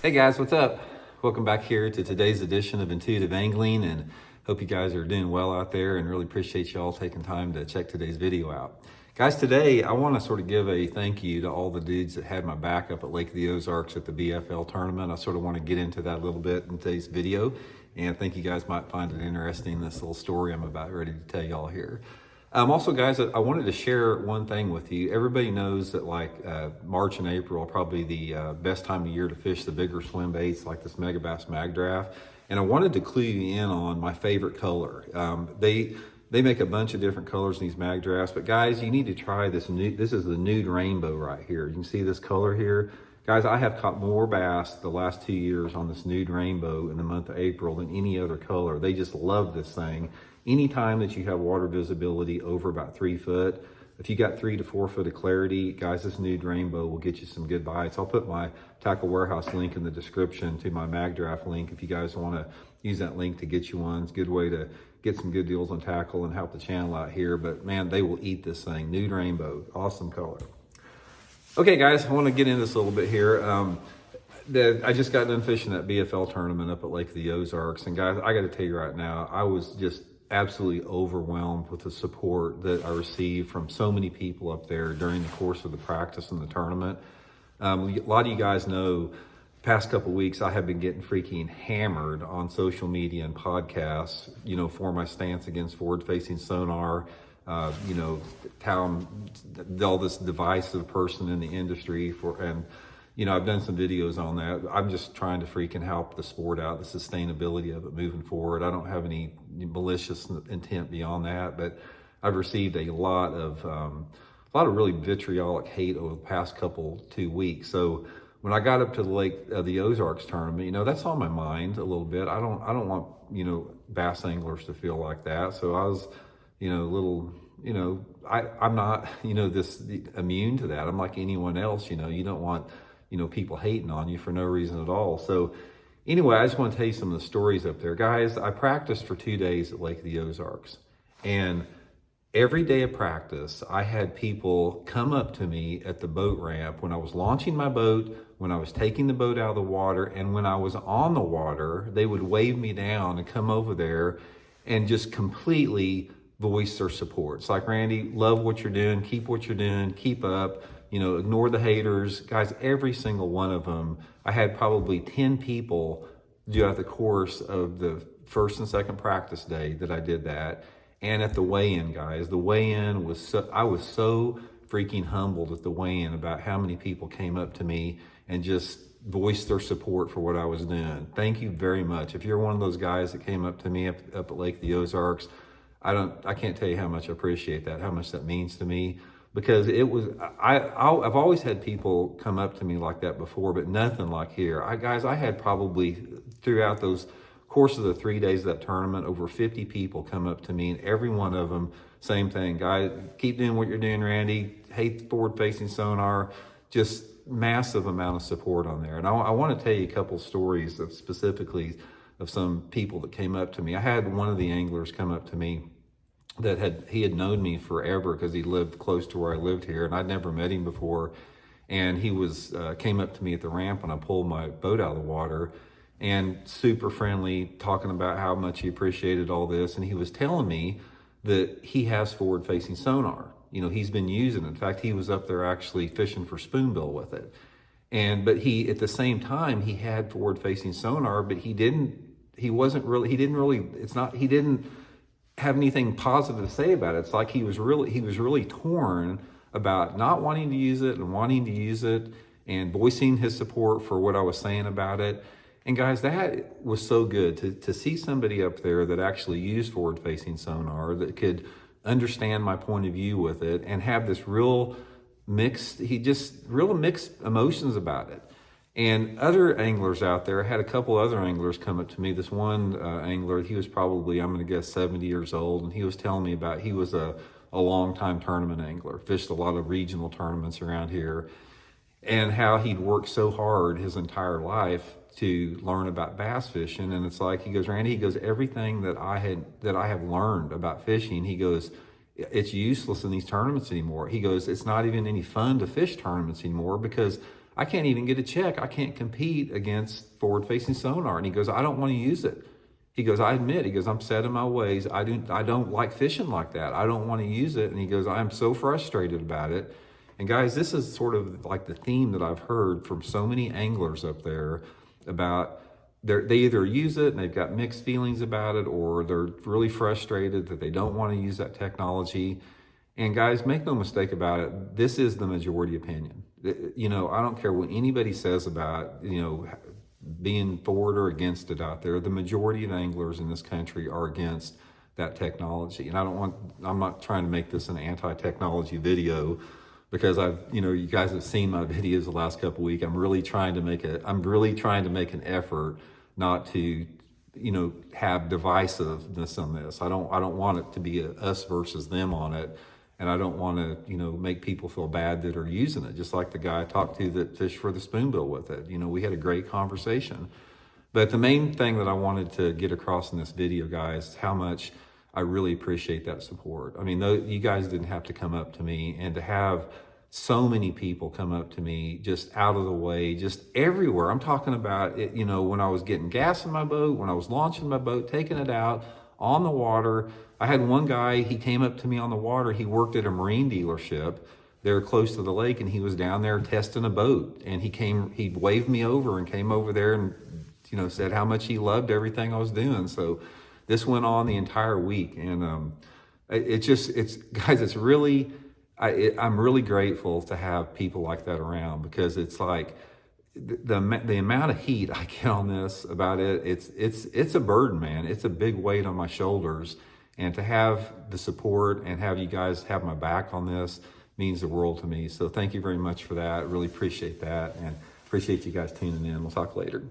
Hey guys, what's up? Welcome back here to today's edition of Intuitive Angling, and hope you guys are doing well out there, and really appreciate y'all taking time to check today's video out. Guys, today I want to sort of give a thank you to all the dudes that had my back up at Lake of the Ozarks at the BFL tournament. I sort of want to get into that a little bit in today's video, and I think you guys might find it interesting, this little story I'm about ready to tell y'all here. Also, guys, I wanted to share one thing with you. Everybody knows that March and April are probably the best time of year to fish the bigger swim baits like this megabass mag draft. And I wanted to clue you in on my favorite color. They make a bunch of different colors in these mag drafts, but guys, you need to try this this is the nude rainbow right here. You can see this color here. Guys, I have caught more bass the last 2 years on this nude rainbow in the month of April than any other color. They just love this thing. Anytime that you have water visibility over about 3 foot, if you got 3 to 4 foot of clarity, guys, this nude rainbow will get you some good bites. I'll put my Tackle Warehouse link in the description to my mag draft link if you guys want to use that link to get you one. It's a good way to get some good deals on tackle and help the channel out here. But man, they will eat this thing. Nude rainbow, awesome color. Okay, guys, I want to get into this a little bit here. I just got done fishing that BFL tournament up at Lake of the Ozarks, and guys, I got to tell you right now, I was just absolutely overwhelmed with the support that I received from so many people up there during the course of the practice and the tournament. A lot of you guys know, past couple of weeks, I have been getting freaking hammered on social media and podcasts, for my stance against forward-facing sonar, how all this divisive person in the industry I've done some videos on that. I'm just trying to freaking help the sport out, the sustainability of it moving forward. I don't have any malicious intent beyond that, but I've received a lot of really vitriolic hate over the past 2 weeks. So when I got up to the Lake of the Ozarks tournament, that's on my mind a little bit. I don't want, bass anglers to feel like that. So I was, I'm not, this immune to that. I'm like anyone else, you don't want, people hating on you for no reason at all. So anyway, I just want to tell you some of the stories up there. Guys, I practiced for 2 days at Lake of the Ozarks, and every day of practice, I had people come up to me at the boat ramp when I was launching my boat, when I was taking the boat out of the water, and when I was on the water. They would wave me down and come over there and just completely voice their support. It's like, Randy, love what you're doing, keep what you're doing, keep up, ignore the haters. Guys, every single one of them, I had probably 10 people throughout the course of the first and second practice day that I did that. And at the weigh-in, guys, the weigh-in I was so freaking humbled at the weigh-in about how many people came up to me and just voiced their support for what I was doing. Thank you very much. If you're one of those guys that came up to me up at Lake of the Ozarks, I can't tell you how much I appreciate that, how much that means to me, because I've always had people come up to me like that before, but nothing like here. I had probably throughout those course of the 3 days of that tournament, over 50 people come up to me, and every one of them, same thing. Guys, keep doing what you're doing, Randy. Hate forward-facing sonar. Just massive amount of support on there. And I want to tell you a couple stories of specifically of some people that came up to me. I had one of the anglers come up to me that he had known me forever because he lived close to where I lived here, and I'd never met him before. And he came up to me at the ramp when I pulled my boat out of the water, and super friendly, talking about how much he appreciated all this. And he was telling me that he has forward-facing sonar. He's been using it. In fact, he was up there actually fishing for spoonbill with it. But at the same time, he had forward-facing sonar, but he didn't have anything positive to say about it. It's like he was really torn about not wanting to use it and wanting to use it, and voicing his support for what I was saying about it. And guys, that was so good to see somebody up there that actually used forward-facing sonar, that could understand my point of view with it and have this real mixed emotions about it. And other anglers out there, I had a couple other anglers come up to me. This one angler, he was probably, I'm going to guess, 70 years old, and he was telling me about, he was a long-time tournament angler, fished a lot of regional tournaments around here, and how he'd worked so hard his entire life to learn about bass fishing. And it's like, he goes, Randy, everything that I have learned about fishing, he goes, it's useless in these tournaments anymore. He goes, it's not even any fun to fish tournaments anymore because I can't even get a check. I can't compete against forward-facing sonar. And he goes, I don't want to use it. He goes, I admit, he goes, I'm set in my ways. I don't like fishing like that. I don't want to use it. And he goes, I'm so frustrated about it. And guys, this is sort of like the theme that I've heard from so many anglers up there about they either use it and they've got mixed feelings about it, or they're really frustrated that they don't want to use that technology. And guys, make no mistake about it, this is the majority opinion. You know, I don't care what anybody says about, you know, being forward or against it out there. The majority of anglers in this country are against that technology. And I'm not trying to make this an anti-technology video, because you guys have seen my videos the last couple of weeks. I'm really trying to make an effort not to, have divisiveness on this. I don't want it to be a us versus them on it. And I don't want to, make people feel bad that are using it. Just like the guy I talked to that fished for the spoonbill with it. We had a great conversation. But the main thing that I wanted to get across in this video, guys, is how much I really appreciate that support. I mean, you guys didn't have to come up to me, and to have so many people come up to me just out of the way, just everywhere. I'm talking about it, when I was getting gas in my boat, when I was launching my boat, taking it out on the water. I had one guy, he came up to me on the water. He worked at a marine dealership there close to the lake, and he was down there testing a boat. And he waved me over and came over there and, said how much he loved everything I was doing. So this went on the entire week. And I'm really grateful to have people like that around, because it's like the amount of heat I get on this about it. It's a burden, man. It's a big weight on my shoulders, and to have the support and have you guys have my back on this means the world to me. So thank you very much for that. Really appreciate that, and appreciate you guys tuning in. We'll talk later.